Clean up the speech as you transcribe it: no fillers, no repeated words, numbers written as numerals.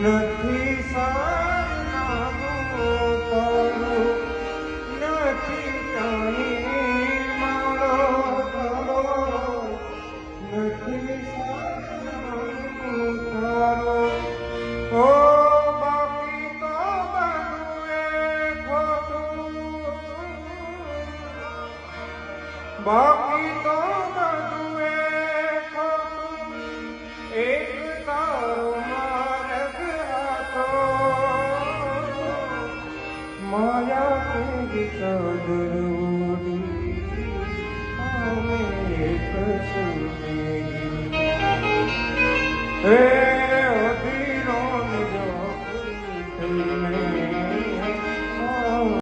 નથી સારનામું તારું, નથી તારી મારો તારો, નથી સારનામું તારું. ઓ બાકી તો બધું એ ખોટું, બાકી તો બધું એ ખોટું, એક તારો માર્ગ હતો. માયા તેરી ચાદર ઓઢી અમે કશું નહીં.